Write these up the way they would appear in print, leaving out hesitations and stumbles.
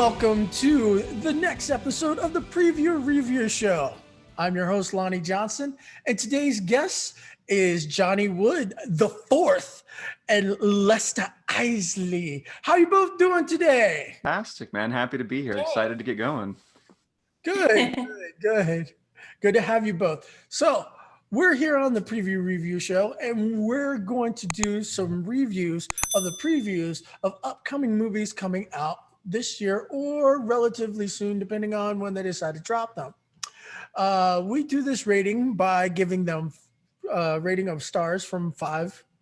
welcome to the next episode of the Preview Review Show. I'm your host, Lonnie Johnson, and today's guest is Johnie Wood, the fourth, and Lesta Isley. How you both doing today? Fantastic, man. Happy to be here. Excited to get going. Good. Good to have you both. So we're here on the Preview Review Show, and we're going to do some reviews of the previews of upcoming movies coming out this year or relatively soon, depending on when they decide to drop them. We do this rating by giving them rating of stars from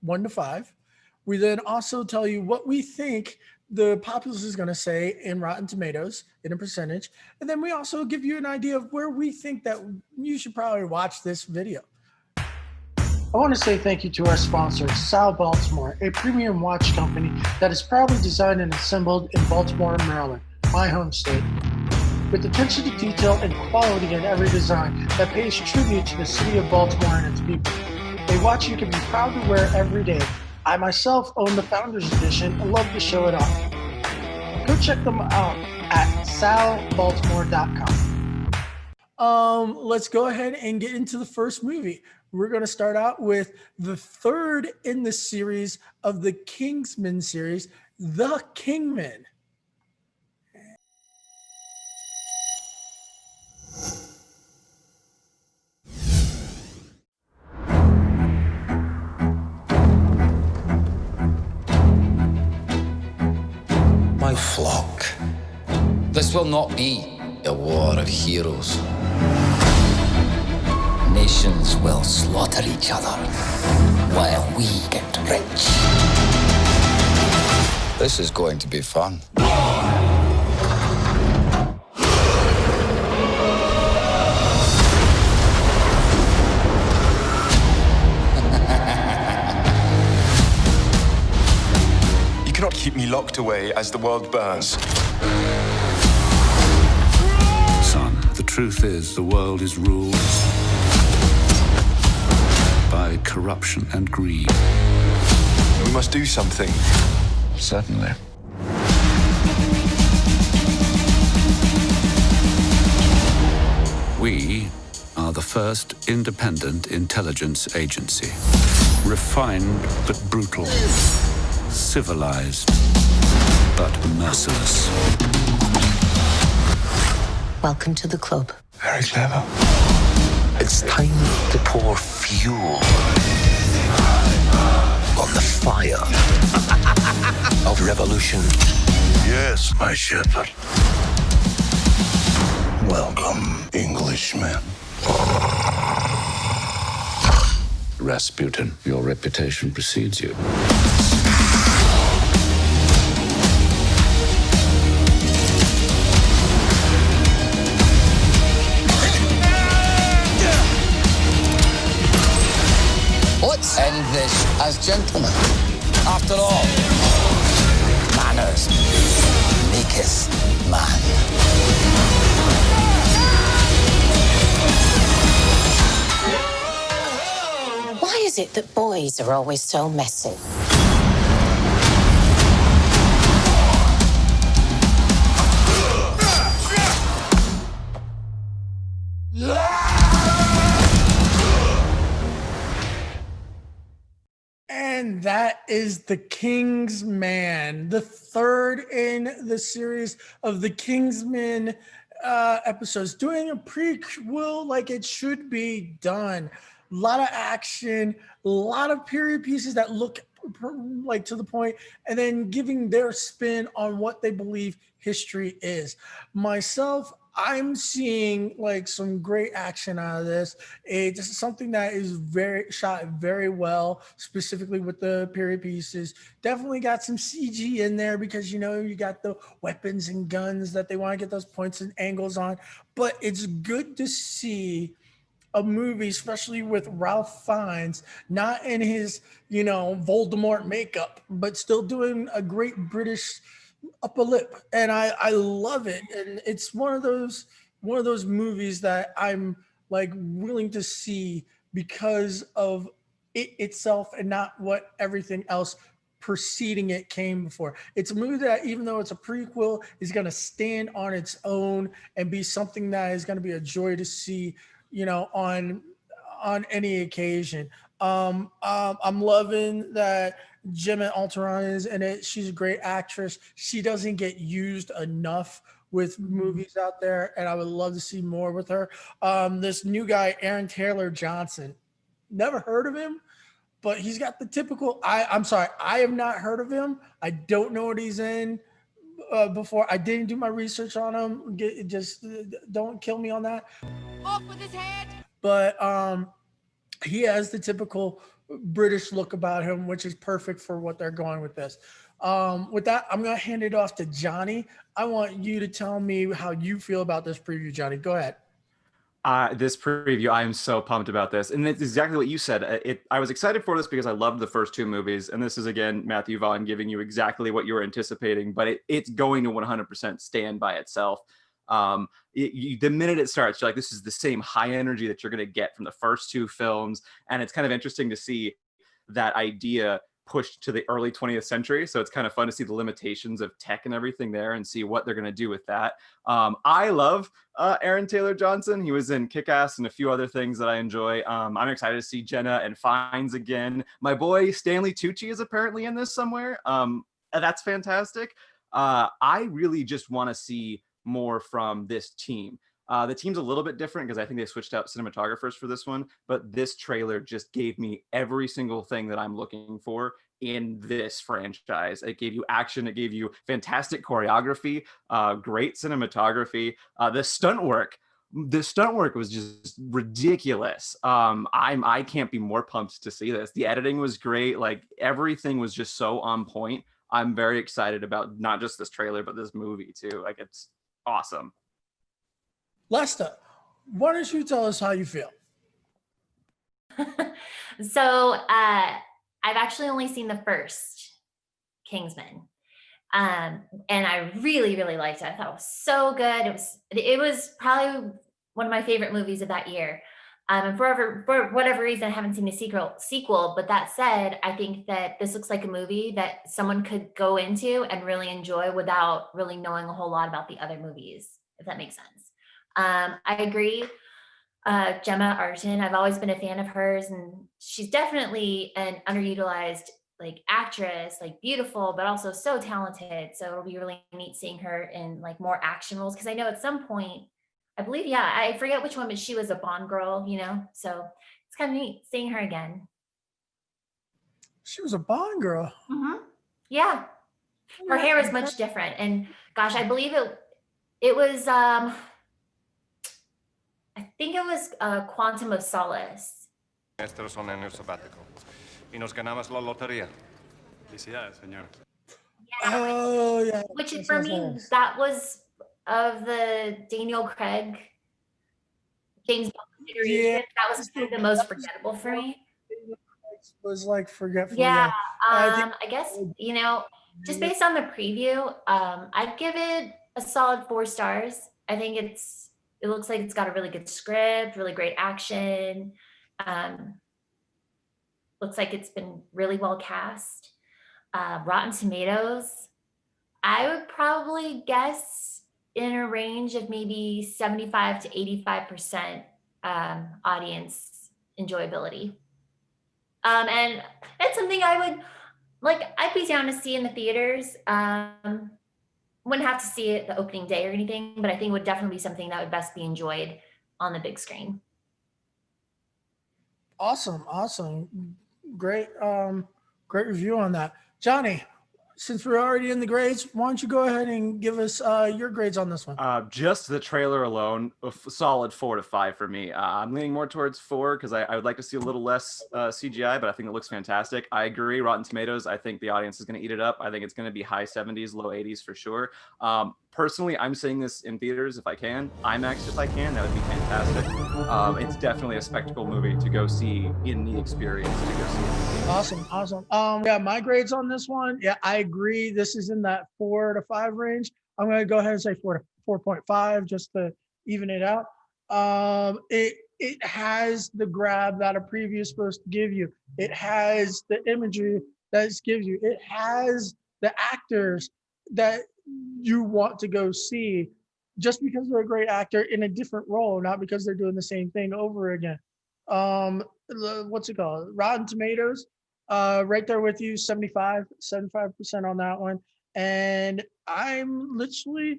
1 to 5. We then also tell you what we think the populace is going to say in Rotten Tomatoes in a percentage. And then we also give you an idea of where we think that you should probably watch this video. I want to say thank you to our sponsor, Sal Baltimore, a premium watch company that is proudly designed and assembled in Baltimore, Maryland, my home state. With attention to detail and quality in every design that pays tribute to the city of Baltimore and its people. A watch you can be proud to wear every day. I myself own the Founders Edition and love to show it off. Go check them out at salbaltimore.com. Let's go ahead and get into the first movie. We're going to start out with the third in the series of the Kingsman series, The Kingman. My flock, this will not be a war of heroes. Nations will slaughter each other while we get rich. This is going to be fun. You cannot keep me locked away as the world burns. Son, the truth is the world is ruled by corruption and greed. We must do something. Certainly. We are the first independent intelligence agency. Refined but brutal. Civilized but merciless. Welcome to the club. Very clever. It's time to pour fuel on the fire of revolution. Yes, my shepherd. Welcome, Englishman. Rasputin, your reputation precedes you. Let's end this as gentlemen. After all, manners maketh man. Why is it that boys are always so messy? And that is The Kingsman, the third in the series of the Kingsman episodes, doing a prequel like it should be done. A lot of action, a lot of period pieces that look like to the point, and then giving their spin on what they believe history is. Myself, I'm seeing like some great action out of this. It's something that is shot very well, specifically with the period pieces. Definitely got some CG in there because, you know, you got the weapons and guns that they want to get those points and angles on. But it's good to see a movie, especially with Ralph Fiennes, not in his, you know, Voldemort makeup, but still doing a great British upper lip, and I love it. And it's one of those movies that I'm like willing to see because of it itself and not what everything else preceding it came before. It's a movie that, even though it's a prequel, is going to stand on its own and be something that is going to be a joy to see, on any occasion. I'm loving that Gemma Alteron is in it. She's a great actress. She doesn't get used enough with movies out there, and I would love to see more with her. This new guy, Aaron Taylor Johnson, never heard of him, but he's got the typical. I'm sorry, I have not heard of him. I don't know what he's in. Before, I didn't do my research on him. Just don't kill me on that. Off with his head. But he has the typical British look about him, which is perfect for what they're going with this. With that, I'm going to hand it off to Johnie. I want you to tell me how you feel about this preview, Johnie. Go ahead. This preview, I am so pumped about this. And it's exactly what you said. I was excited for this because I loved the first two movies. And this is, again, Matthew Vaughn giving you exactly what you were anticipating, but it's going to 100% stand by itself. The minute it starts, you're like, this is the same high energy that you're going to get from the first two films. And it's kind of interesting to see that idea pushed to the early 20th century. So it's kind of fun to see the limitations of tech and everything there and see what they're going to do with that. I love Aaron Taylor Johnson. He was in Kick-Ass and a few other things that I enjoy. I'm excited to see Jenna and Fiennes again. My boy Stanley Tucci is apparently in this somewhere. That's fantastic. I really just want to see more from this team. The team's a little bit different because I think they switched out cinematographers for this one, but this trailer just gave me every single thing that I'm looking for in this franchise. It gave you action, it gave you fantastic choreography, great cinematography. The stunt work was just ridiculous. I can't be more pumped to see this. The editing was great. Like, everything was just so on point. I'm very excited about not just this trailer, but this movie too. Like, it's awesome. Lesta, why don't you tell us how you feel? So I've actually only seen the first Kingsman. And I really, really liked it. I thought it was so good. It was probably one of my favorite movies of that year. And for whatever reason, I haven't seen the sequel. But that said, I think that this looks like a movie that someone could go into and really enjoy without really knowing a whole lot about the other movies, if that makes sense. I agree. Gemma Arterton, I've always been a fan of hers, and she's definitely an underutilized actress, beautiful, but also so talented. So it'll be really neat seeing her in more action roles. Because I know at some point, I believe, I forget which one, but she was a Bond girl, so it's kind of neat seeing her again. She was a Bond girl. Mm-hmm. Yeah. Her hair was much different. And gosh, I believe it was, I think it was Quantum of Solace. Estos son en el sabbatical. Y nos ganamos la lotería. Felicidades, señor. Yeah, Oh, yeah. which for me, that was of the Daniel Craig, James Bond series. Yeah. That was the most forgettable for me. Was forgetful. Yeah, I I guess, just based on the preview, I'd give it a solid 4 stars. I think it looks like it's got a really good script, really great action. Looks like it's been really well cast. Rotten Tomatoes, I would probably guess in a range of maybe 75 to 85% audience enjoyability. And it's something I would I'd be down to see in the theaters. Wouldn't have to see it the opening day or anything, but I think it would definitely be something that would best be enjoyed on the big screen. Awesome. Great review on that. Johnie, since we're already in the grades, why don't you go ahead and give us your grades on this one? Just the trailer alone, a solid 4 to 5 for me. I'm leaning more towards 4 because I would like to see a little less CGI, but I think it looks fantastic. I agree. Rotten Tomatoes, I think the audience is going to eat it up. I think it's going to be high 70s, low 80s for sure. Personally, I'm seeing this in theaters if I can. IMAX if I can. That would be fantastic. It's definitely a spectacle movie to go see in the experience to go see it. Awesome. Yeah, my grades on this one. Yeah, I agree. This is in that 4 to 5 range. I'm going to go ahead and say 4.5 just to even it out. It has the grab that a preview is supposed to give you. It has the imagery that this gives you. It has the actors that you want to go see just because they're a great actor in a different role, not because they're doing the same thing over again. What's it called? Rotten Tomatoes, right there with you, 75% on that one. And I'm literally,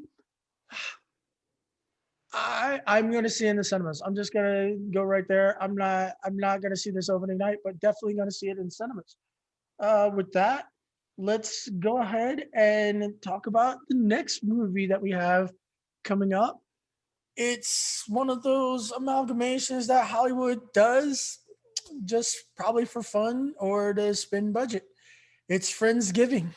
I'm gonna see it in the cinemas. I'm just gonna go right there. I'm not gonna see this opening night, but definitely gonna see it in cinemas. With that, let's go ahead and talk about the next movie that we have coming up. It's one of those amalgamations that Hollywood does just probably for fun or to spend budget. It's Friendsgiving.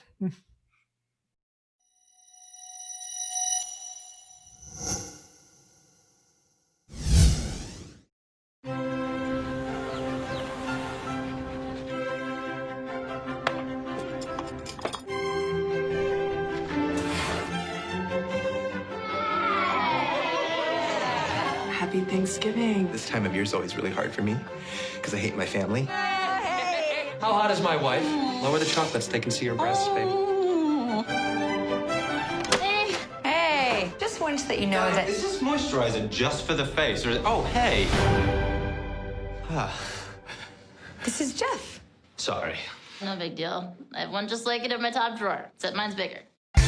Happy Thanksgiving. This time of year is always really hard for me because I hate my family. How hot is my wife? Lower the chocolates. They can see your breasts, baby. Hey, just wanted to let you know that... Is this moisturizer just for the face? Or is it... Oh, hey. This is Jeff. Sorry. No big deal. I have one just like it in my top drawer, except mine's bigger. I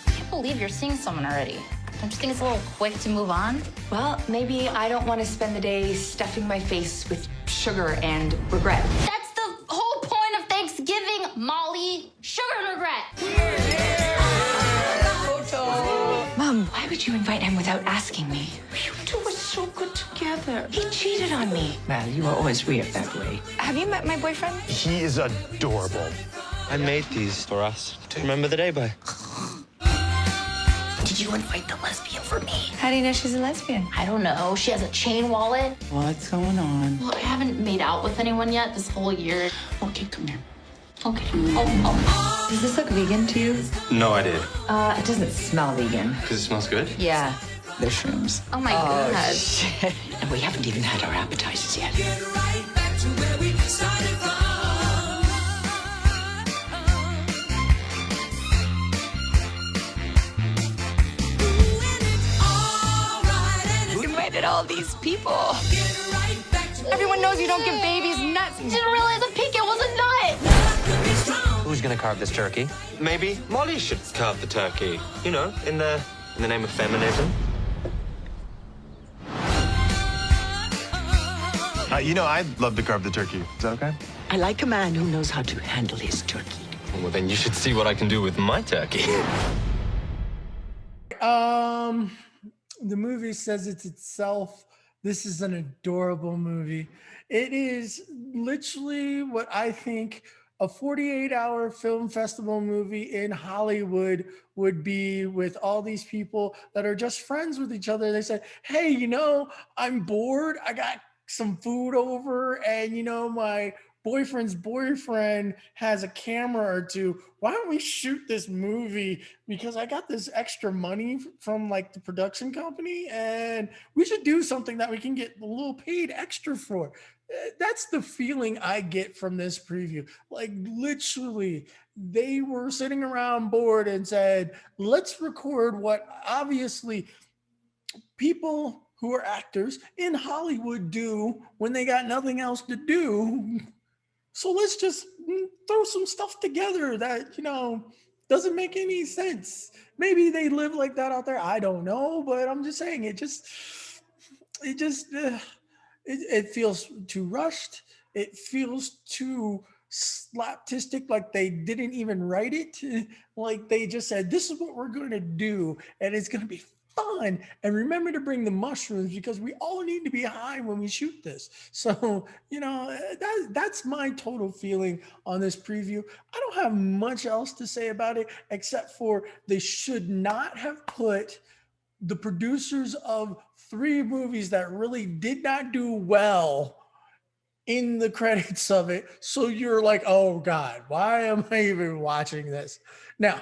can't believe you're seeing someone already. Don't you think it's a little quick to move on? Well, maybe I don't want to spend the day stuffing my face with sugar and regret. That's the whole point of Thanksgiving, Molly. Sugar and regret. Mom, why would you invite him without asking me? You two were so good together. He cheated on me. Well, you were always weird that way. Have you met my boyfriend? He is adorable. I made these for us to remember the day by. Did you invite the lesbian for me? How do you know she's a lesbian? I don't know. She has a chain wallet. What's going on? Well, I haven't made out with anyone yet this whole year. Okay, come here. Okay. Oh. Does this look vegan to you? No, I did. It doesn't smell vegan. Because it smells good? Yeah. They're shrooms. Oh my God. Shit. And we haven't even had our appetizers yet. You invited all these people. Everyone knows you don't give babies nuts. Didn't realize a pecan was a nut. Who's gonna carve this turkey? Maybe Molly should carve the turkey. You know, in the name of feminism. You know, I'd love to carve the turkey. Is that okay? I like a man who knows how to handle his turkey. Well, then you should see what I can do with my turkey. The movie says it's itself. This is an adorable movie. It is literally what I think a 48-hour film festival movie in Hollywood would be, with all these people that are just friends with each other. They said, hey, you know, I'm bored. I got some food over, and, you know, my boyfriend's boyfriend has a camera or two. Why don't we shoot this movie? Because I got this extra money from like the production company, and we should do something that we can get a little paid extra for. That's the feeling I get from this preview. Like literally, they were sitting around bored and said, let's record what obviously people who are actors in Hollywood do when they got nothing else to do. So let's just throw some stuff together that, you know, doesn't make any sense. Maybe they live like that out there. I don't know, but I'm just saying it feels too rushed. It feels too slapstick, like they didn't even write it. Like they just said, this is what we're going to do, and it's going to be fun. And remember to bring the mushrooms because we all need to be high when we shoot this. So, you know, that's my total feeling on this preview. I don't have much else to say about it, except for they should not have put the producers of 3 movies that really did not do well in the credits of it. So you're like, oh God, why am I even watching this? Now,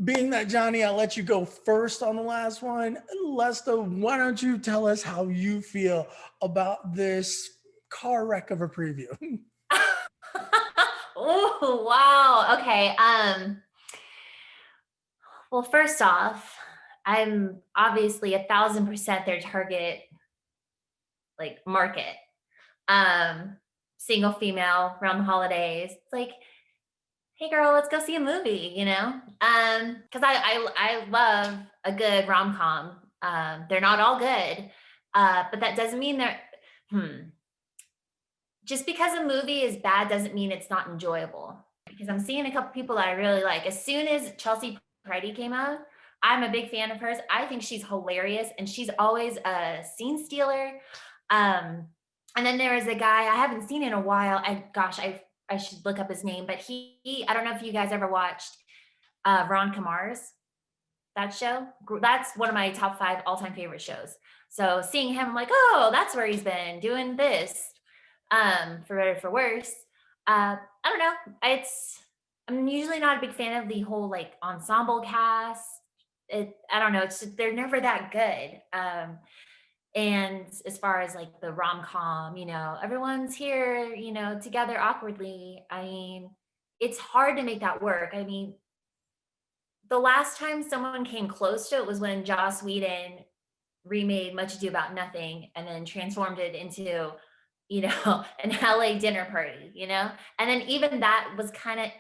being that, Johnie, I'll let you go first on the last one. Lesta, why don't you tell us how you feel about this car wreck of a preview? Oh, wow. Okay. Well, first off, I'm obviously 1,000% their target like market. Single female around the holidays. It's like, hey girl, let's go see a movie, you know? Because I love a good rom-com. They're not all good. But that doesn't mean they're just because a movie is bad doesn't mean it's not enjoyable. Because I'm seeing a couple people that I really like. As soon as Chelsea Peretti came out, I'm a big fan of hers. I think she's hilarious and she's always a scene stealer. And then there is a guy I haven't seen in a while. I should look up his name, but I don't know if you guys ever watched Ron Kamar's that show. That's one of my top 5 all-time favorite shows. So seeing him, I'm like, oh, that's where he's been doing this. For better or for worse. I don't know. I'm usually not a big fan of the whole like ensemble cast. I don't know. It's just, they're never that good. And as far as like the rom-com, you know, everyone's here, you know, together awkwardly. I mean, it's hard to make that work. I mean, the last time someone came close to it was when Joss Whedon remade Much Ado About Nothing and then transformed it into, you know, an LA dinner party, you know? And then even that was kind of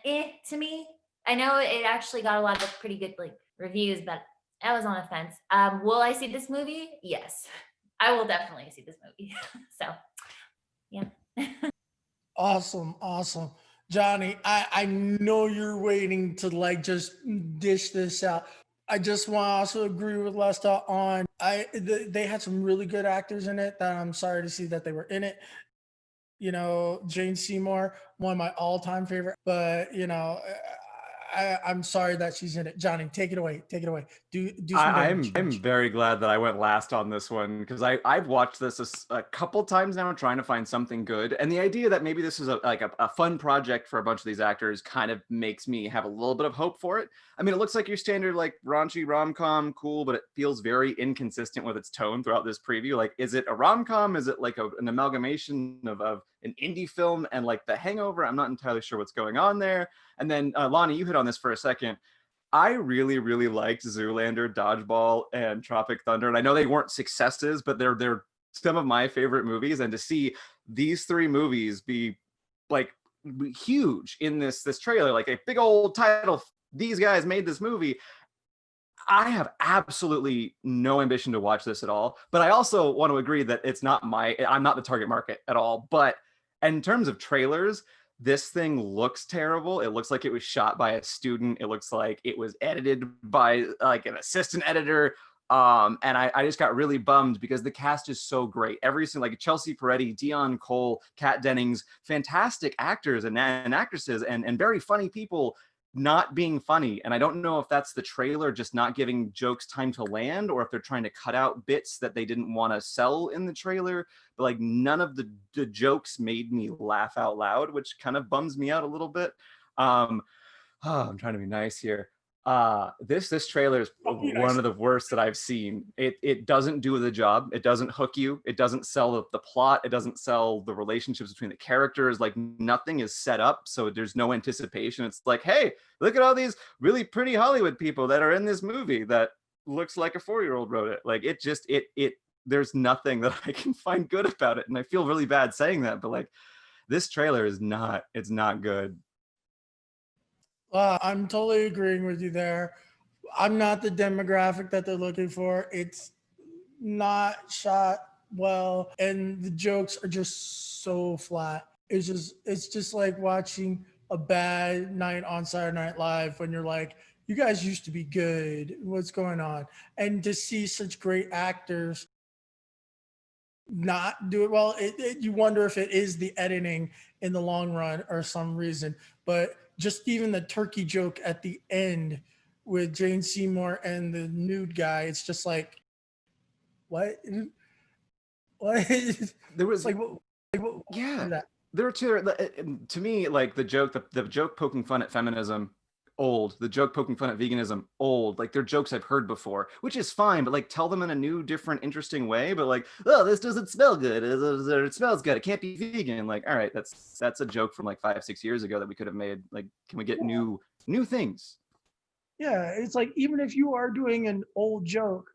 to me. I know it actually got a lot of pretty good like reviews, but I was on the fence. Will I see this movie? Yes, I will definitely see this movie. So, yeah. Awesome. Johnny, I know you're waiting to like just dish this out. I just want to also agree with Lesta on they had some really good actors in it that I'm sorry to see that they were in it. You know, Jane Seymour, one of my all-time favorite, but you know, I'm sorry that she's in it. Johnny, take it away. Do some I'm damage. very glad that I went last on this one because I've watched this a couple times now trying to find something good, and the idea that maybe this is a fun project for a bunch of these actors kind of makes me have a little bit of hope for it. I mean, it looks like your standard like raunchy rom-com, cool, but it feels very inconsistent with its tone throughout this preview. Like, is it a rom-com? Is it like an amalgamation of an indie film and like The Hangover? I'm not entirely sure what's going on there. And then Lonnie, you hit on this for a second. I really, really liked Zoolander, Dodgeball, and Tropic Thunder. And I know they weren't successes, but they're some of my favorite movies. And to see these 3 movies be like huge in this trailer, like a big old title, these guys made this movie. I have absolutely no ambition to watch this at all. But I also want to agree that I'm not the target market at all. But in terms of trailers, this thing looks terrible. It looks like it was shot by a student. It looks like it was edited by like an assistant editor. And I just got really bummed because the cast is so great. Every single, like Chelsea Peretti, Dion Cole, Kat Dennings, fantastic actors and actresses and very funny people not being funny. And I don't know if that's the trailer just not giving jokes time to land or if they're trying to cut out bits that they didn't want to sell in the trailer. But like none of the jokes made me laugh out loud, which kind of bums me out a little bit. I'm trying to be nice here. This trailer is one of the worst that I've seen. It doesn't do the job. It doesn't hook you. It doesn't sell the plot. It doesn't sell the relationships between the characters. Like nothing is set up, so there's no anticipation. It's like, hey, look at all these really pretty Hollywood people that are in this movie that looks like a 4-year-old wrote it. Like it just there's nothing that I can find good about it, and I feel really bad saying that, but like this trailer is not good. I'm totally agreeing with you there. I'm not the demographic that they're looking for. It's not shot well, and the jokes are just so flat. It's just like watching a bad night on Saturday Night Live when you're like, you guys used to be good. What's going on? And to see such great actors not do it well, you wonder if it is the editing in the long run or some reason. But just even the turkey joke at the end with Jane Seymour and the nude guy, it's just like, what? There was like, what yeah. is that? There were two, to me, like the joke poking fun at feminism old. The joke poking fun at veganism, old. Like, they're jokes I've heard before, which is fine, but like, tell them in a new, different, interesting way. But like, oh, this doesn't smell good. It smells good. It can't be vegan. Like, all right, that's a joke from like 5-6 years ago that we could have made. Like, can we get new things? Yeah, it's like, even if you are doing an old joke,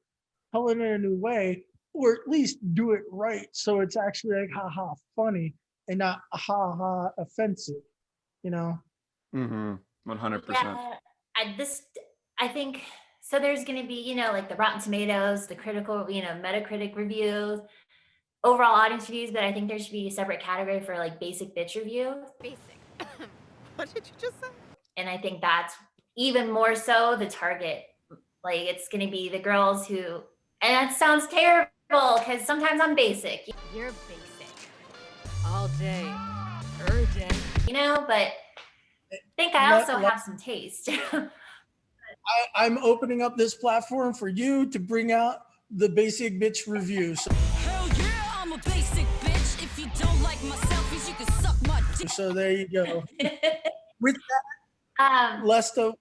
tell it in a new way, or at least do it right, so it's actually like haha funny and not haha offensive. You know. 100%. Yeah, I think so. There's going to be, you know, like the Rotten Tomatoes, the critical, you know, Metacritic reviews, overall audience reviews, but I think there should be a separate category for like basic bitch reviews. Basic. What did you just say? And I think that's even more so the target. Like, it's going to be the girls who, and that sounds terrible because sometimes I'm basic. You're basic. All day. Er day. You know, but I think I also have some taste. I'm opening up this platform for you to bring out the basic bitch review. Hell yeah, I'm a basic bitch. If you don't like my selfies, you can suck my dick. So there you go. With that, Lesta,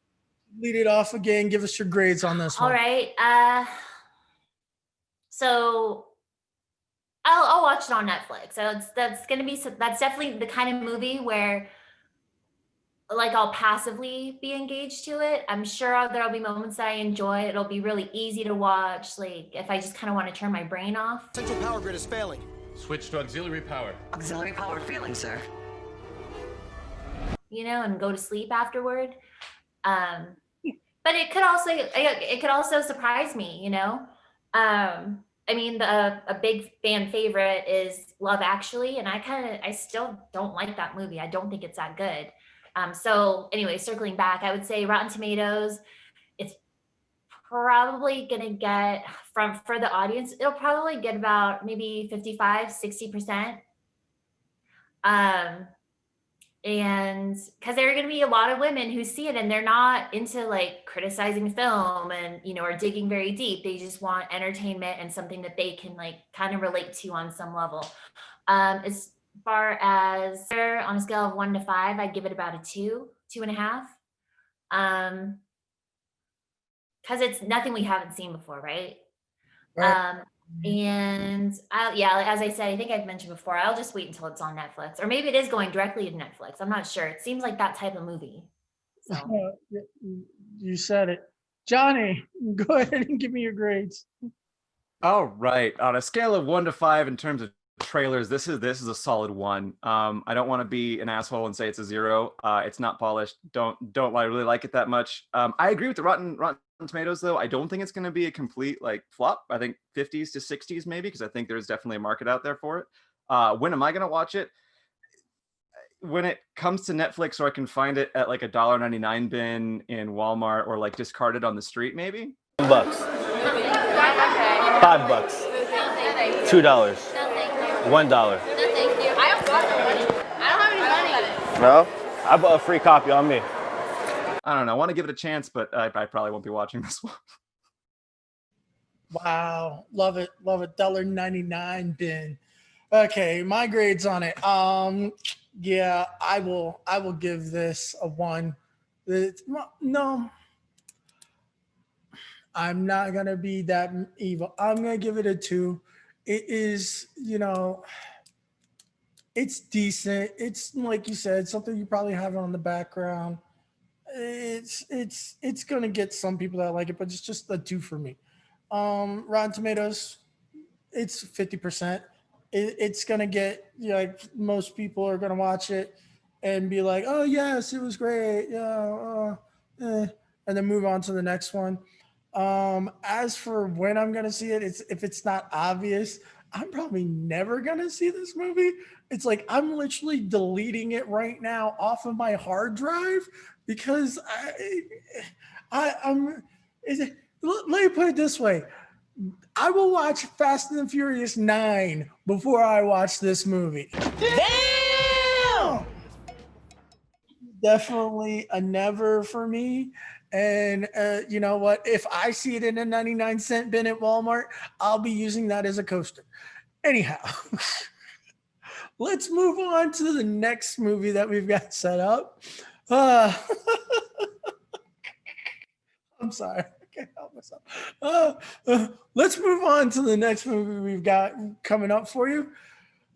lead it off again. Give us your grades on this one. All right. So I'll watch it on Netflix. So that's definitely the kind of movie where, like, I'll passively be engaged to it. I'm sure there'll be moments that I enjoy. It'll be really easy to watch. Like, if I just kind of want to turn my brain off. Central power grid is failing. Switch to auxiliary power. Auxiliary power failing, sir. You know, and go to sleep afterward. But it could also surprise me, you know. I mean, a big fan favorite is Love Actually, and I still don't like that movie. I don't think it's that good. So anyway, circling back, I would say Rotten Tomatoes, it's probably gonna get for the audience, it'll probably get about maybe 55-60%. And because there are going to be a lot of women who see it and they're not into like criticizing film and, you know, or digging very deep. They just want entertainment and something that they can like kind of relate to on some level. As far as on a scale of 1 to 5, I'd give it about a 2.5. Because it's nothing we haven't seen before, right? And as I said, I think I've mentioned before, I'll just wait until it's on Netflix, or maybe it is going directly to Netflix. I'm not sure. It seems like that type of movie. So. You said it. Johnie, go ahead and give me your grades. All right. On a scale of 1 to 5 in terms of trailers, this is a solid 1. I don't want to be an asshole and say it's a 0. It's not polished. Don't really like it that much. I agree with the Rotten Tomatoes, though. I don't think it's going to be a complete like flop. I think 50s to 60s maybe, because I think there's definitely a market out there for it. When am I going to watch it? When it comes to Netflix, or I can find it at like a $1.99 bin in Walmart, or like discarded on the street, maybe. $10, $5, $2, $1. No, thank you. I don't have any money. No? I bought a free copy on me. I don't know. I want to give it a chance, but I probably won't be watching this one. Wow. Love it. Love it. $1.99 bin. Okay, my grades on it. Yeah, I will give this a 1. No, I'm not gonna be that evil. I'm gonna give it a 2. It is, you know, it's decent. It's like you said, something you probably have on the background. It's gonna get some people that like it, but it's just a 2 for me. Rotten Tomatoes, it's 50%. It's gonna get, you know, like, most people are gonna watch it and be like, oh yes, it was great, yeah, and then move on to the next one. As for when I'm gonna see it, if it's not obvious, I'm probably never gonna see this movie. It's like I'm literally deleting it right now off of my hard drive, because let me put it this way. I will watch Fast and the Furious 9 before I watch this movie. Damn! Definitely a never for me. And you know what? If I see it in a 99-cent bin at Walmart, I'll be using that as a coaster. Anyhow, let's move on to the next movie that we've got set up. I'm sorry. I can't help myself. Let's move on to the next movie we've got coming up for you.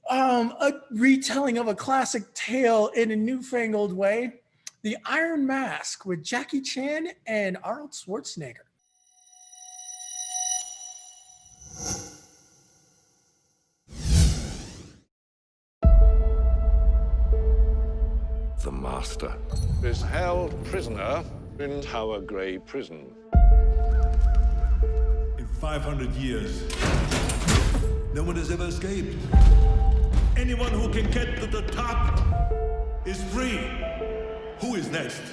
A retelling of a classic tale in a newfangled way. The Iron Mask with Jackie Chan and Arnold Schwarzenegger. The Master is held prisoner in Tower Grey Prison. In 500 years, no one has ever escaped. Anyone who can get to the top is free. Who is next?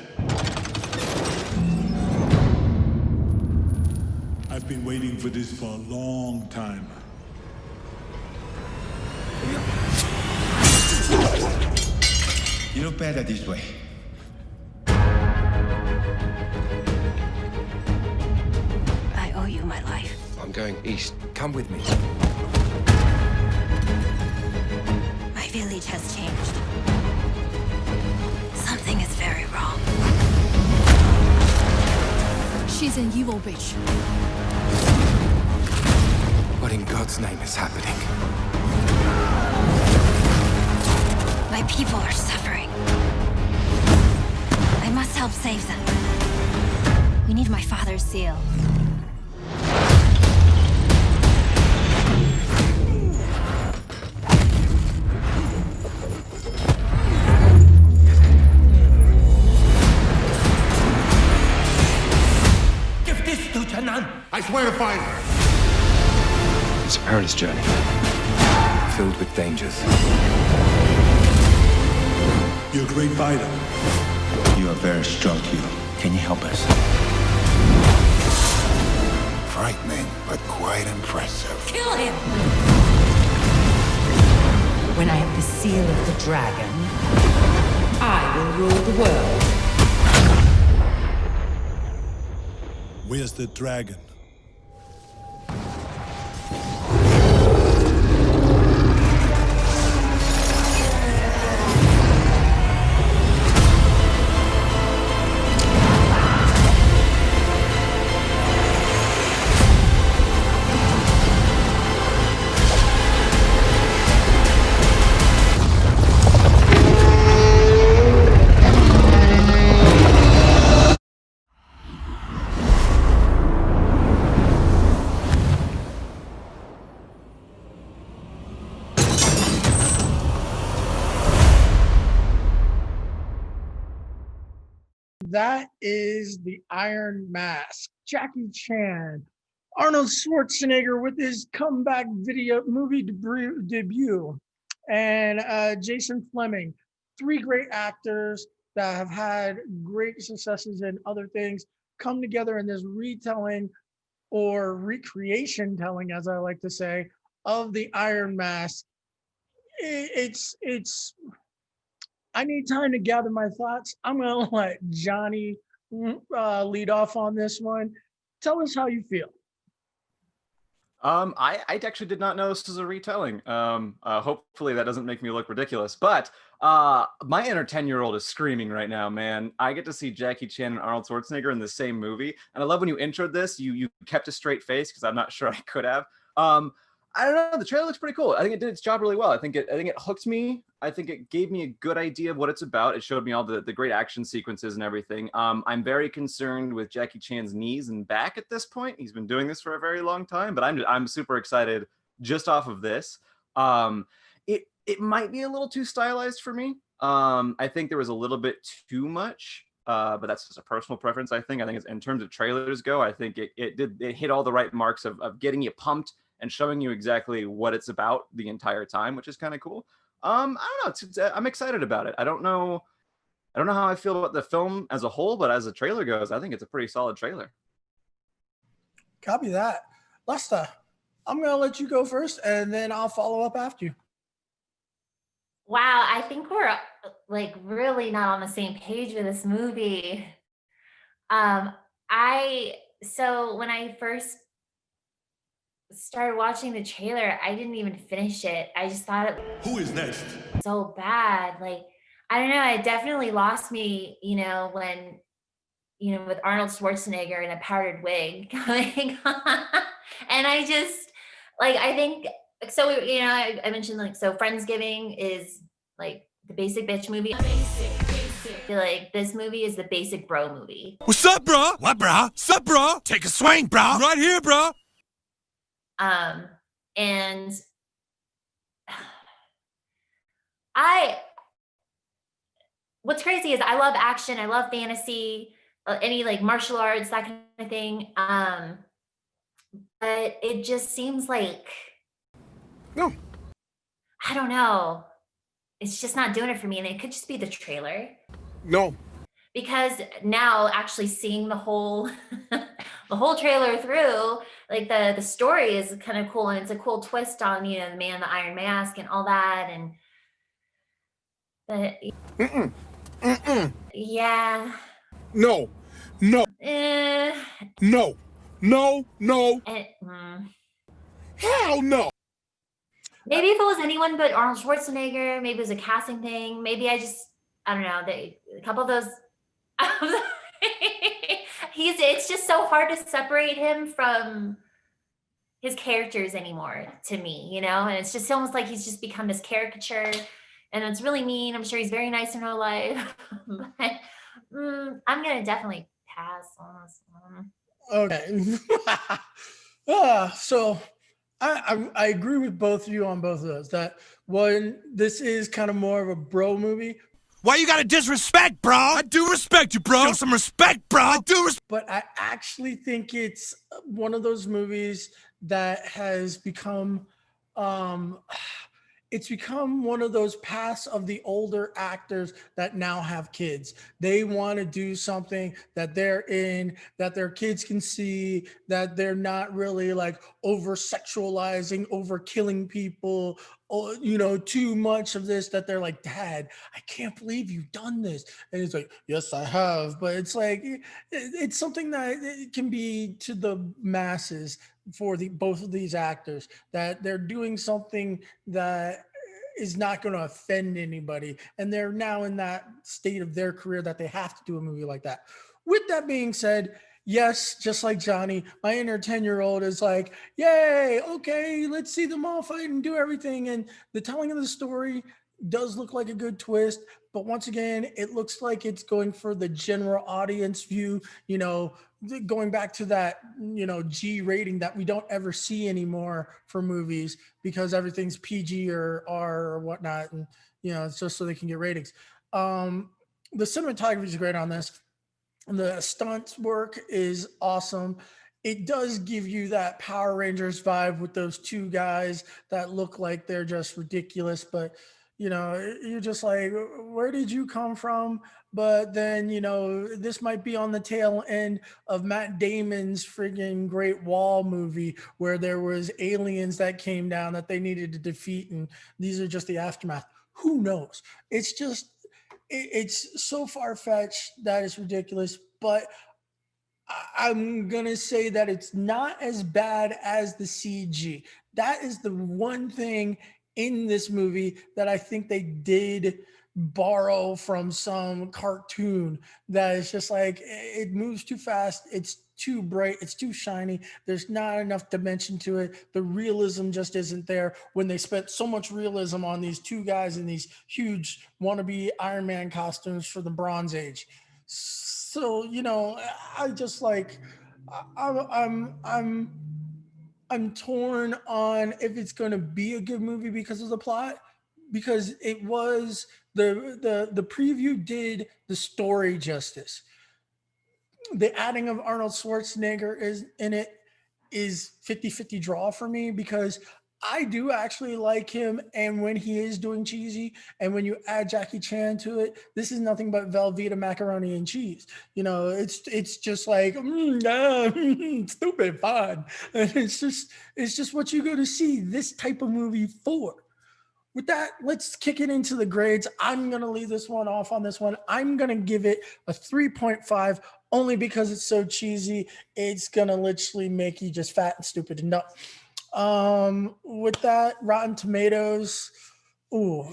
I've been waiting for this for a long time. You look better this way. I owe you my life. I'm going east. Come with me. My village has changed. Something is very wrong. She's an evil bitch. What in God's name is happening? My people are suffering. I must help save them. We need my father's seal. Give this to Chanan. I swear to find her. It's a perilous journey, filled with dangers. You're a great fighter. You are very strong hero. Can you help us? Frightening, but quite impressive. Kill him! When I have the seal of the dragon, I will rule the world. Where's the dragon? That is the Iron Mask. Jackie Chan, Arnold Schwarzenegger with his comeback video movie debut, and Jason Fleming. Three great actors that have had great successes in other things come together in this retelling or recreation telling, as I like to say, of the Iron Mask. It's I need time to gather my thoughts. I'm going to let Johnie lead off on this one. Tell us how you feel. I actually did not know this was a retelling. Hopefully that doesn't make me look ridiculous, but my inner 10-year-old is screaming right now, man. I get to see Jackie Chan and Arnold Schwarzenegger in the same movie. And I love when you introed this, you kept a straight face because I'm not sure I could have. I don't know. The trailer looks pretty cool. I think it did its job really well. I think it hooked me. I think it gave me a good idea of what it's about. It showed me all the great action sequences and everything. I'm very concerned with Jackie Chan's knees and back at this point. He's been doing this for a very long time, but I'm super excited just off of this. It might be a little too stylized for me. I think there was a little bit too much, but that's just a personal preference. I think it's, in terms of trailers go, I think it hit all the right marks of getting you pumped and showing you exactly what it's about the entire time, which is kind of cool. I don't know. I'm excited about it. I don't know how I feel about the film as a whole, but as the trailer goes, I think it's a pretty solid trailer. Copy that. Lesta, I'm going to let you go first, and then I'll follow up after you. Wow, I think we're like really not on the same page with this movie. So when I first started watching the trailer, I didn't even finish it. I just thought it Who is next? was so bad. Like, I don't know, it definitely lost me, when you know, with Arnold Schwarzenegger in a powdered wig going on. And I just like, I think, so, you know, I mentioned like, so Friendsgiving is like the basic bitch movie. I feel like this movie is the basic bro movie. What's up, bro? What, bro? Sup, bro? Take a swing, bro. Right here, bro. And what's crazy is I love action. I love fantasy, any like martial arts, that kind of thing. But it just seems like, No. I don't know. It's just not doing it for me. And it could just be the trailer. No. Because now actually seeing the whole the whole trailer through, like the story is kind of cool, and it's a cool twist on, you know, the man in the Iron Mask and all that. And but yeah. No. No. No. No. No. Hell no. Maybe if it was anyone but Arnold Schwarzenegger, maybe it was a casting thing. Maybe I don't know. A couple of those. It's just so hard to separate him from his characters anymore to me, you know? And it's just almost like he's just become this caricature, and it's really mean. I'm sure he's very nice in real life, but I'm gonna definitely pass on this one. Okay. So I agree with both of you on both of those. That one, this is kind of more of a bro movie. Why you gotta disrespect, bro? I do respect you, bro. Show some respect, bro. I do respect. But I actually think it's one of those movies that has become, it's become one of those paths of the older actors that now have kids. They want to do something that they're in, that their kids can see, that they're not really like over sexualizing, over killing people, or, you know, too much of this, that they're like, Dad, I can't believe you've done this. And he's like, yes, I have. But it's like, it's something that it can be to the masses for both of these actors, that they're doing something that is not going to offend anybody. And they're now in that state of their career that they have to do a movie like that. With that being said, yes, just like Johnie, my inner 10-year-old is like, yay, okay, let's see them all fight and do everything. And the telling of the story does look like a good twist. But once again, it looks like it's going for the general audience view, you know, going back to that, you know, G rating that we don't ever see anymore for movies, because everything's PG or R or whatnot. And, you know, it's just so they can get ratings. The cinematography is great on this. The stunt work is awesome. It does give you that Power Rangers vibe with those two guys that look like they're just ridiculous, but you know, you're just like, where did you come from? But then, you know, this might be on the tail end of Matt Damon's friggin' Great Wall movie, where there was aliens that came down that they needed to defeat, and these are just the aftermath. Who knows? It's just, it's so far-fetched that it's ridiculous, but I'm gonna say that it's not as bad as the CG. That is the one thing in this movie that I think they did borrow from some cartoon, that is just like, it moves too fast, it's too bright, it's too shiny, there's not enough dimension to it, the realism just isn't there when they spent so much realism on these two guys in these huge wannabe Iron Man costumes for the Bronze Age. So, you know, I just like, I'm torn on if it's going to be a good movie because of the plot, because it was the preview did the story justice. The adding of Arnold Schwarzenegger is in it is 50-50 draw for me, because I do actually like him, and when he is doing cheesy, and when you add Jackie Chan to it, this is nothing but Velveeta macaroni and cheese. You know, it's just like stupid fun, and it's just what you go to see this type of movie for. With that, let's kick it into the grades. I'm gonna leave this one off on this one. I'm gonna give it a 3.5, only because it's so cheesy. It's gonna literally make you just fat and stupid and dumb. With that, Rotten Tomatoes,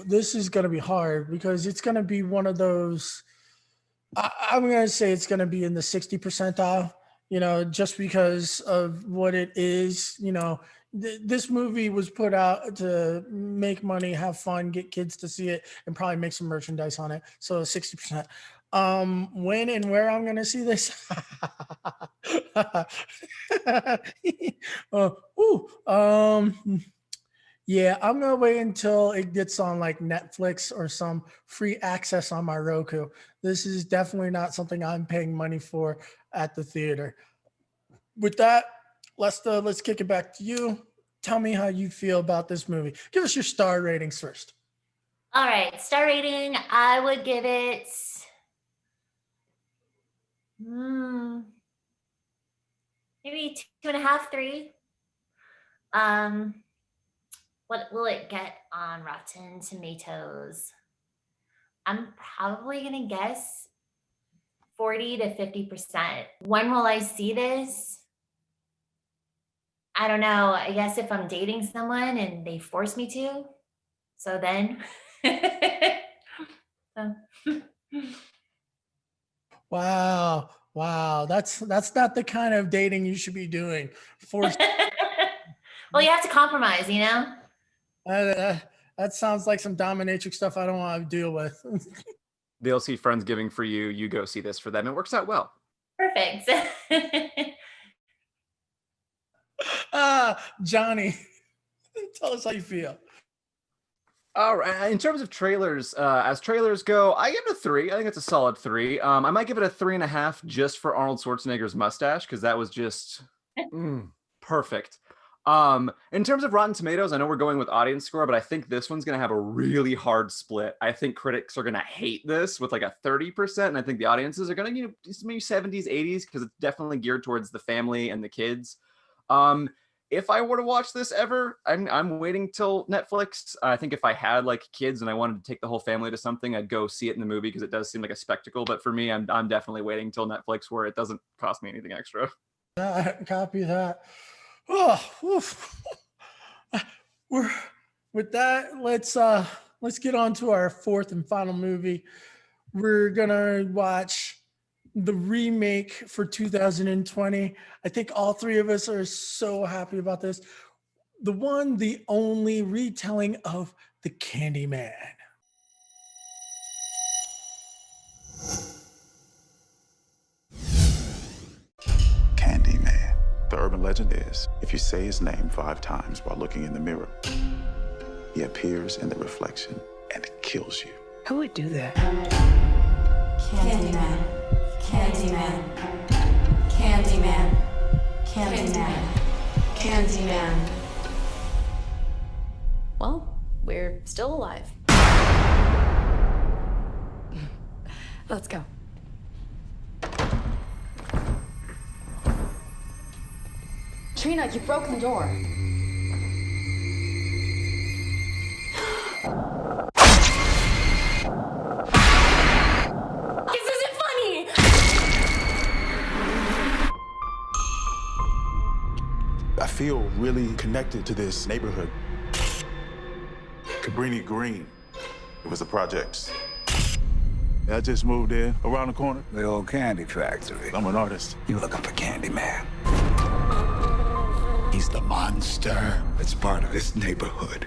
this is gonna be hard, because it's gonna be one of those I'm going to say it's going to be in the 60 percentile, just because of what it is. This movie was put out to make money, have fun, get kids to see it, and probably make some merchandise on it. So 60%. When and where I'm going to see this? Yeah, I'm going to wait until it gets on like Netflix or some free access on my Roku. This is definitely not something I'm paying money for at the theater. With that, Lesta, let's kick it back to you. Tell me how you feel about this movie. Give us your star ratings first. All right, star rating, I would give it maybe 2.5, 3. What will it get on Rotten Tomatoes? I'm probably gonna guess 40 to 50%. When will I see this? I don't know. I guess if I'm dating someone and they force me to. So then. Wow. That's not the kind of dating you should be doing. Well, you have to compromise, That sounds like some dominatrix stuff I don't want to deal with. They'll see Friendsgiving for you. You go see this for them. It works out well. Perfect. Johnie, tell us how you feel. All right. In terms of trailers, as trailers go, I give it a 3. I think it's a solid 3. I might give it a 3.5 just for Arnold Schwarzenegger's mustache, because that was just perfect. In terms of Rotten Tomatoes, I know we're going with audience score, but I think this one's going to have a really hard split. I think critics are going to hate this with like a 30%, and I think the audiences are going to, maybe 70s, 80s, because it's definitely geared towards the family and the kids. If I were to watch this ever, I'm waiting till Netflix. I think if I had like kids and I wanted to take the whole family to something, I'd go see it in the movie because it does seem like a spectacle. But for me, I'm definitely waiting till Netflix where it doesn't cost me anything extra. Copy that. Oh, with that, let's get on to our fourth and final movie. We're gonna watch the remake for 2020. I think all three of us are so happy about this. The one, the only retelling of the Candyman. Candyman. The urban legend is, if you say his name 5 times while looking in the mirror, he appears in the reflection and kills you. Who would do that? Candyman. Candyman. Candyman. Candyman. Candyman. Well, we're still alive. Let's go. Trina, you broke the door. This isn't funny! I feel really connected to this neighborhood. Cabrini Green. It was the projects. I just moved in around the corner. The old candy factory. I'm an artist. You looking for Candyman? He's the monster that's part of this neighborhood.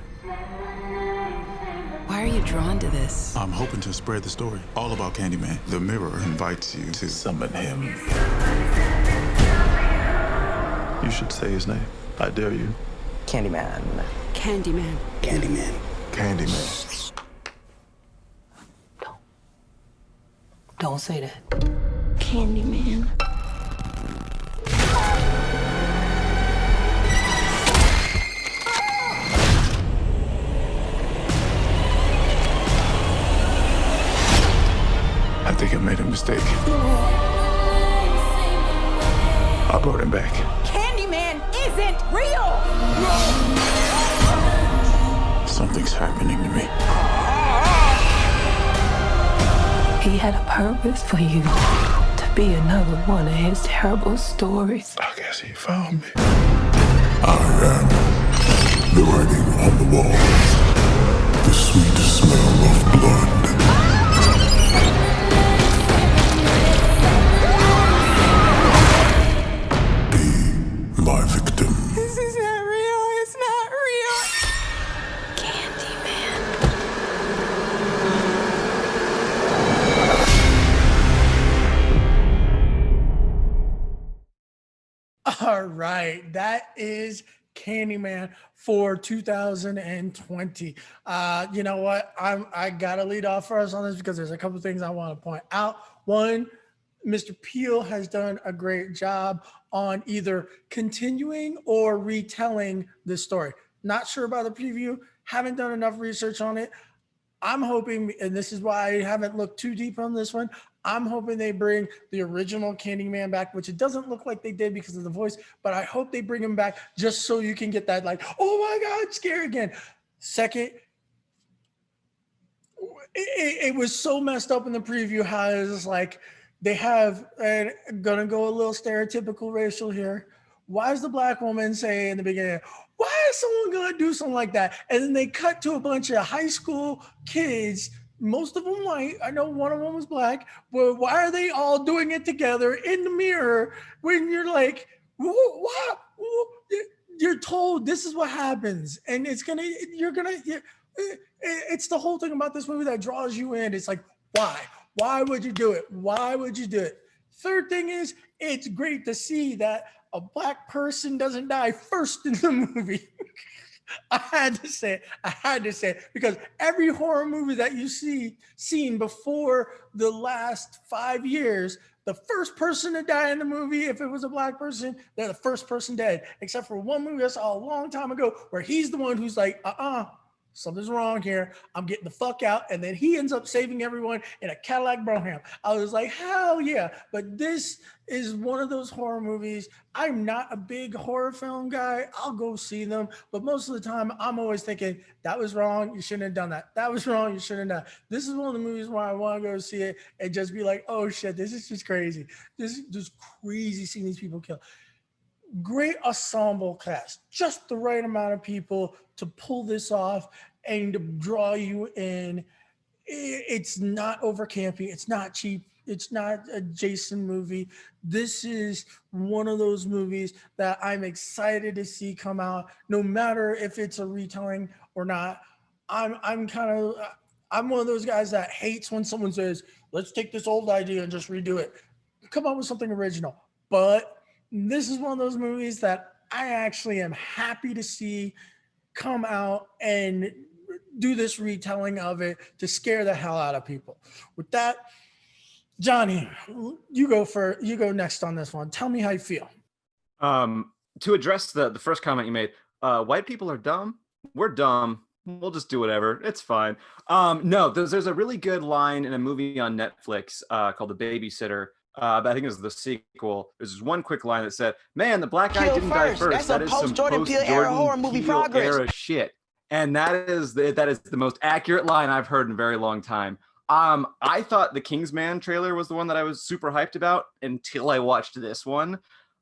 Why are you drawn to this? I'm hoping to spread the story all about Candyman. The mirror invites you to summon him. You should say his name. I dare you. Candyman. Candyman. Candyman. Candyman. Don't say that. Candyman. I think I made a mistake. I brought him back. Candyman isn't real! Something's happening to me. He had a purpose for you to be another one of his terrible stories. I guess he found me. I am the writing on the wall. The sweet smell of blood. All right, that is Candyman for 2020. You know what? I gotta lead off first on this because there's a couple things I want to point out. One, Mr. Peele has done a great job on either continuing or retelling this story. Not sure about the preview, haven't done enough research on it. I'm hoping, and this is why I haven't looked too deep on this one, I'm hoping they bring the original Candyman back, which it doesn't look like they did because of the voice, but I hope they bring him back just so you can get that like, oh my God, scare again. Second, it was so messed up in the preview how it was like, they have, and I'm gonna go a little stereotypical racial here. Why is the black woman say in the beginning, why is someone gonna do something like that? And then they cut to a bunch of high school kids, most of them white. I know one of them was black, but why are they all doing it together in the mirror when you're like, what? You're told this is what happens, and it's the whole thing about this movie that draws you in. It's like, why? Why would you do it? Why would you do it? Third thing is, it's great to see that a black person doesn't die first in the movie. I had to say it because every horror movie that you seen before the last 5 years, the first person to die in the movie, if it was a black person, they're the first person dead, except for one movie I saw a long time ago where he's the one who's like, something's wrong here. I'm getting the fuck out. And then he ends up saving everyone in a Cadillac Brougham. I was like, hell yeah. But this is one of those horror movies. I'm not a big horror film guy. I'll go see them. But most of the time, I'm always thinking, that was wrong. You shouldn't have done that. That was wrong. You shouldn't have done. This is one of the movies where I want to go see it and just be like, oh shit, this is just crazy. This is just crazy seeing these people kill. Great ensemble cast, just the right amount of people to pull this off and to draw you in. It's not over campy. It's not cheap. It's not a Jason movie. This is one of those movies that I'm excited to see come out, no matter if it's a retelling or not. I'm one of those guys that hates when someone says, let's take this old idea and just redo it. Come up with something original. But this is one of those movies that I actually am happy to see come out and do this retelling of it to scare the hell out of people. With that, Johnie, you go next on this one. Tell me how you feel. To address the first comment you made, white people are dumb. We're dumb. We'll just do whatever. It's fine. No, there's a really good line in a movie on Netflix called The Babysitter. But I think it was the sequel. There's just one quick line that said, "Man, the black guy didn't die first. That is some post-Jordan Peele horror movie progress era shit." And that is the most accurate line I've heard in a very long time. I thought the Kingsman trailer was the one that I was super hyped about until I watched this one.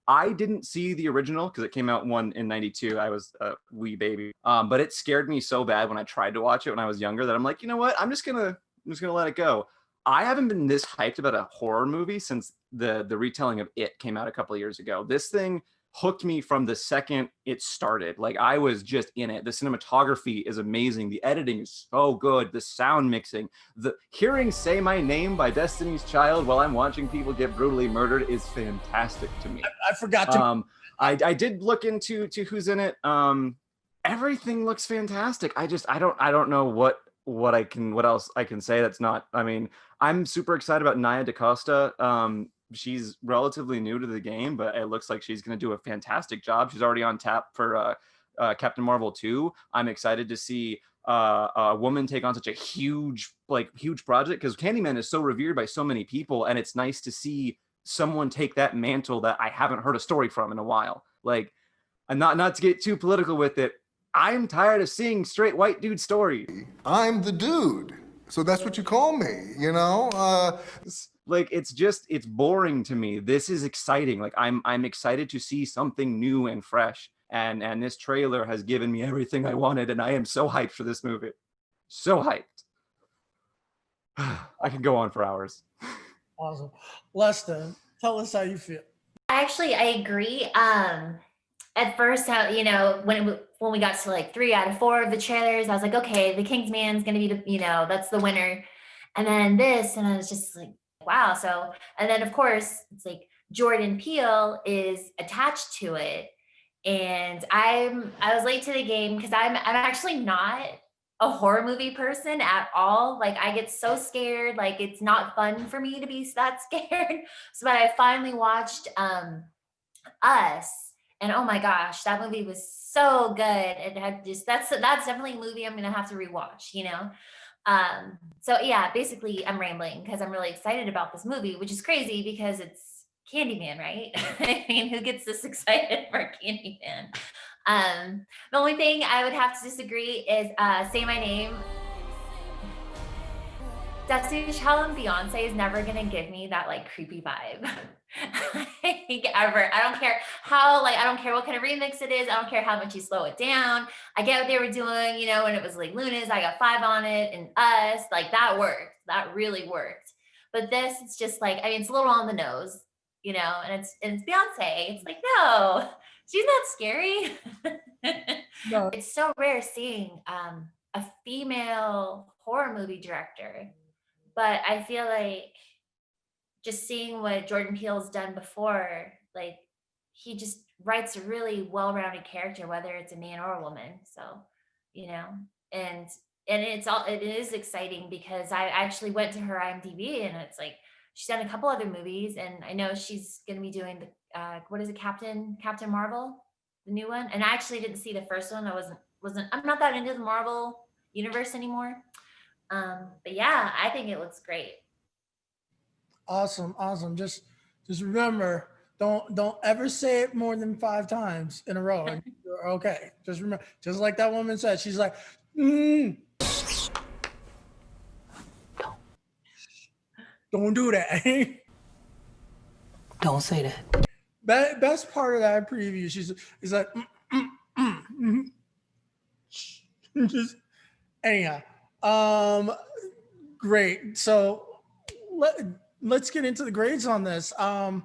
I didn't see the original because it came out in 92. I was a wee baby. But it scared me so bad when I tried to watch it when I was younger that I'm like, you know what? I'm just gonna let it go. I haven't been this hyped about a horror movie since the retelling of It came out a couple of years ago. This thing hooked me from the second it started. Like, I was just in it. The cinematography is amazing. The editing is so good. The sound mixing, the hearing Say My Name by Destiny's Child while I'm watching people get brutally murdered is fantastic to me. I forgot to. I did look into who's in it. Everything looks fantastic. I don't know what else I can say that's not. I mean, I'm super excited about Nia DaCosta. She's relatively new to the game, but it looks like she's going to do a fantastic job. She's already on tap for Captain Marvel 2. I'm excited to see a woman take on such a huge project because Candyman is so revered by so many people, and it's nice to see someone take that mantle that I haven't heard a story from in a while. Like, and not to get too political with it, I'm tired of seeing straight white dude story. I'm the dude, so that's what you call me, you know? Like, it's boring to me. This is exciting. Like, I'm excited to see something new and fresh. And this trailer has given me everything I wanted, and I am so hyped for this movie. So hyped. I could go on for hours. Awesome. Lesta, tell us how you feel. I agree. At first, when we got to like 3 out of 4 of the trailers, I was like, okay, the Kingsman's gonna be that's the winner. And then this, and I was just like, wow. So, and then of course, it's like Jordan Peele is attached to it. And I was late to the game because I'm actually not a horror movie person at all. Like I get so scared, like it's not fun for me to be that scared. So but I finally watched Us, and oh my gosh, that movie was so good. It had just that's definitely a movie I'm gonna have to rewatch, you know. So yeah, basically I'm rambling because I'm really excited about this movie, which is crazy because it's Candyman, right? I mean, who gets this excited for Candyman? The only thing I would have to disagree is Say My Name. Destiny Child and Beyonce is never gonna give me that like creepy vibe. Ever. I don't care how, like, I don't care what kind of remix it is. I don't care how much you slow it down. I get what they were doing, you know, when it was like Luna's, I got 5 on it, and Us, like that worked. That really worked. But this, it's just like, I mean, it's a little on the nose, you know, and it's Beyonce. It's like, no, she's not scary. No. It's so rare seeing a female horror movie director. But I feel like just seeing what Jordan Peele's done before, like he just writes a really well-rounded character, whether it's a man or a woman. So, you know, and it is exciting because I actually went to her IMDb and it's like she's done a couple other movies, and I know she's going to be doing the what is it, Captain Marvel, the new one. And I actually didn't see the first one. I'm not that into the Marvel universe anymore. But yeah, I think it looks great. Awesome. Just remember, don't ever say it more than 5 times in a row. And you're okay. Just remember, just like that woman said, she's like, don't do that. Don't say that. Best part of that preview, she's like, just anyhow. Great. So let's get into the grades on this. I'll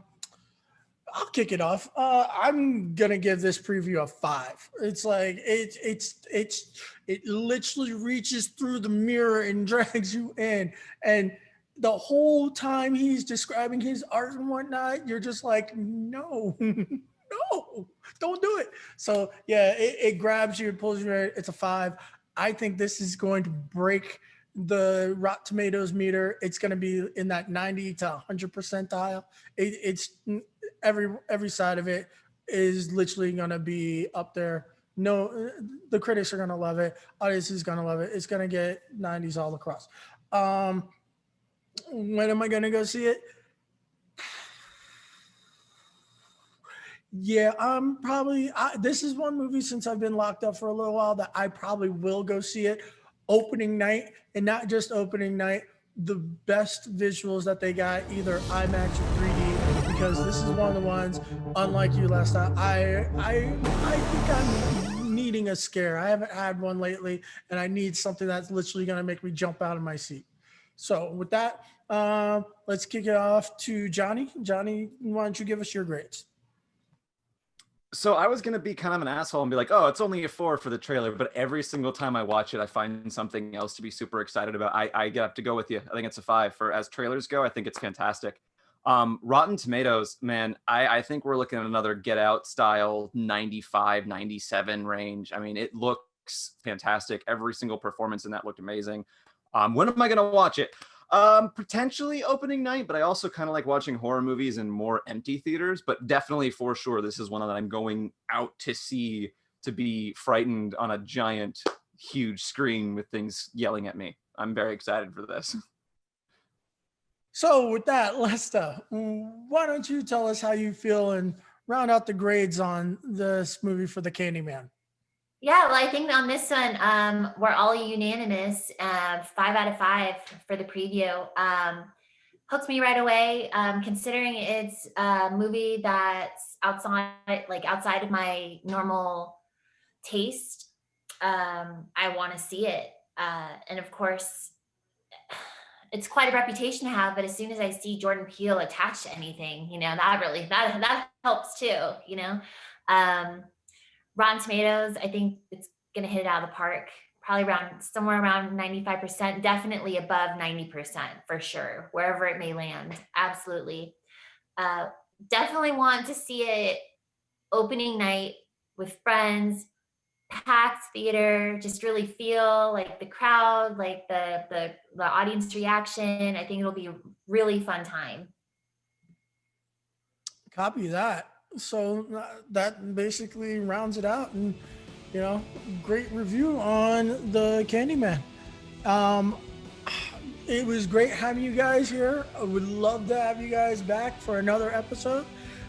kick it off. I'm gonna give this preview a 5. It's like it literally reaches through the mirror and drags you in, and the whole time he's describing his art and whatnot, you're just like, no, no, don't do it. So yeah, it grabs you, it pulls you in. It's a 5. I think this is going to break the Rotten Tomatoes meter. It's going to be in that 90 to 100 percentile. It's every side of it is literally going to be up there. No, the critics are going to love it. Audience is going to love it. It's going to get 90s all across. When am I going to go see it? Yeah, this is one movie since I've been locked up for a little while that I probably will go see it opening night, and not just opening night, the best visuals that they got, either IMAX or 3D, because this is one of the ones, unlike you, Lesta, I think I'm needing a scare. I haven't had one lately, and I need something that's literally going to make me jump out of my seat. So with that, let's kick it off to Johnie. Johnie, why don't you give us your grades? So I was going to be kind of an asshole and be like, oh, it's only a 4 for the trailer. But every single time I watch it, I find something else to be super excited about. I have to go with you. I think it's a 5 for as trailers go. I think it's fantastic. Rotten Tomatoes, man, I think we're looking at another Get Out style 95, 97 range. I mean, it looks fantastic. Every single performance in that looked amazing. When am I going to watch it? Potentially opening night, but I also kind of like watching horror movies in more empty theaters. But definitely, for sure, this is one that I'm going out to see, to be frightened on a giant, huge screen with things yelling at me. I'm very excited for this. So with that, Lesta, why don't you tell us how you feel and round out the grades on this movie for the Candyman? Yeah, well, I think on this one, we're all unanimous. 5 out of 5 for the preview. Hooked me right away. Considering it's a movie that's outside of my normal taste, I want to see it. And of course, it's quite a reputation to have. But as soon as I see Jordan Peele attached to anything, you know, that helps too. You know. Rotten Tomatoes, I think it's going to hit it out of the park, probably somewhere around 95%, definitely above 90% for sure, wherever it may land. Absolutely. definitely want to see it opening night with friends, packed theater, just really feel like the crowd, like the audience reaction. I think it'll be a really fun time. Copy that. So that basically rounds it out, and great review on the Candyman. It was great having you guys here. I would love to have you guys back for another episode.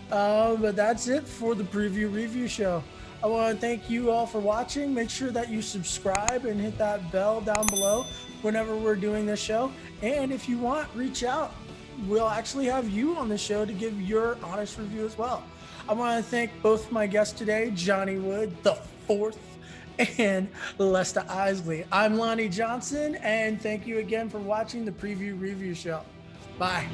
But that's it for the preview review show. I want to thank you all for watching. Make sure that you subscribe and hit that bell down below whenever we're doing this show. And if you want, reach out. We'll actually have you on the show to give your honest review as well. I want to thank both my guests today, Johnie Wood, the fourth, and Lesta Isley. I'm Lonnie Johnson, and thank you again for watching the preview review show. Bye.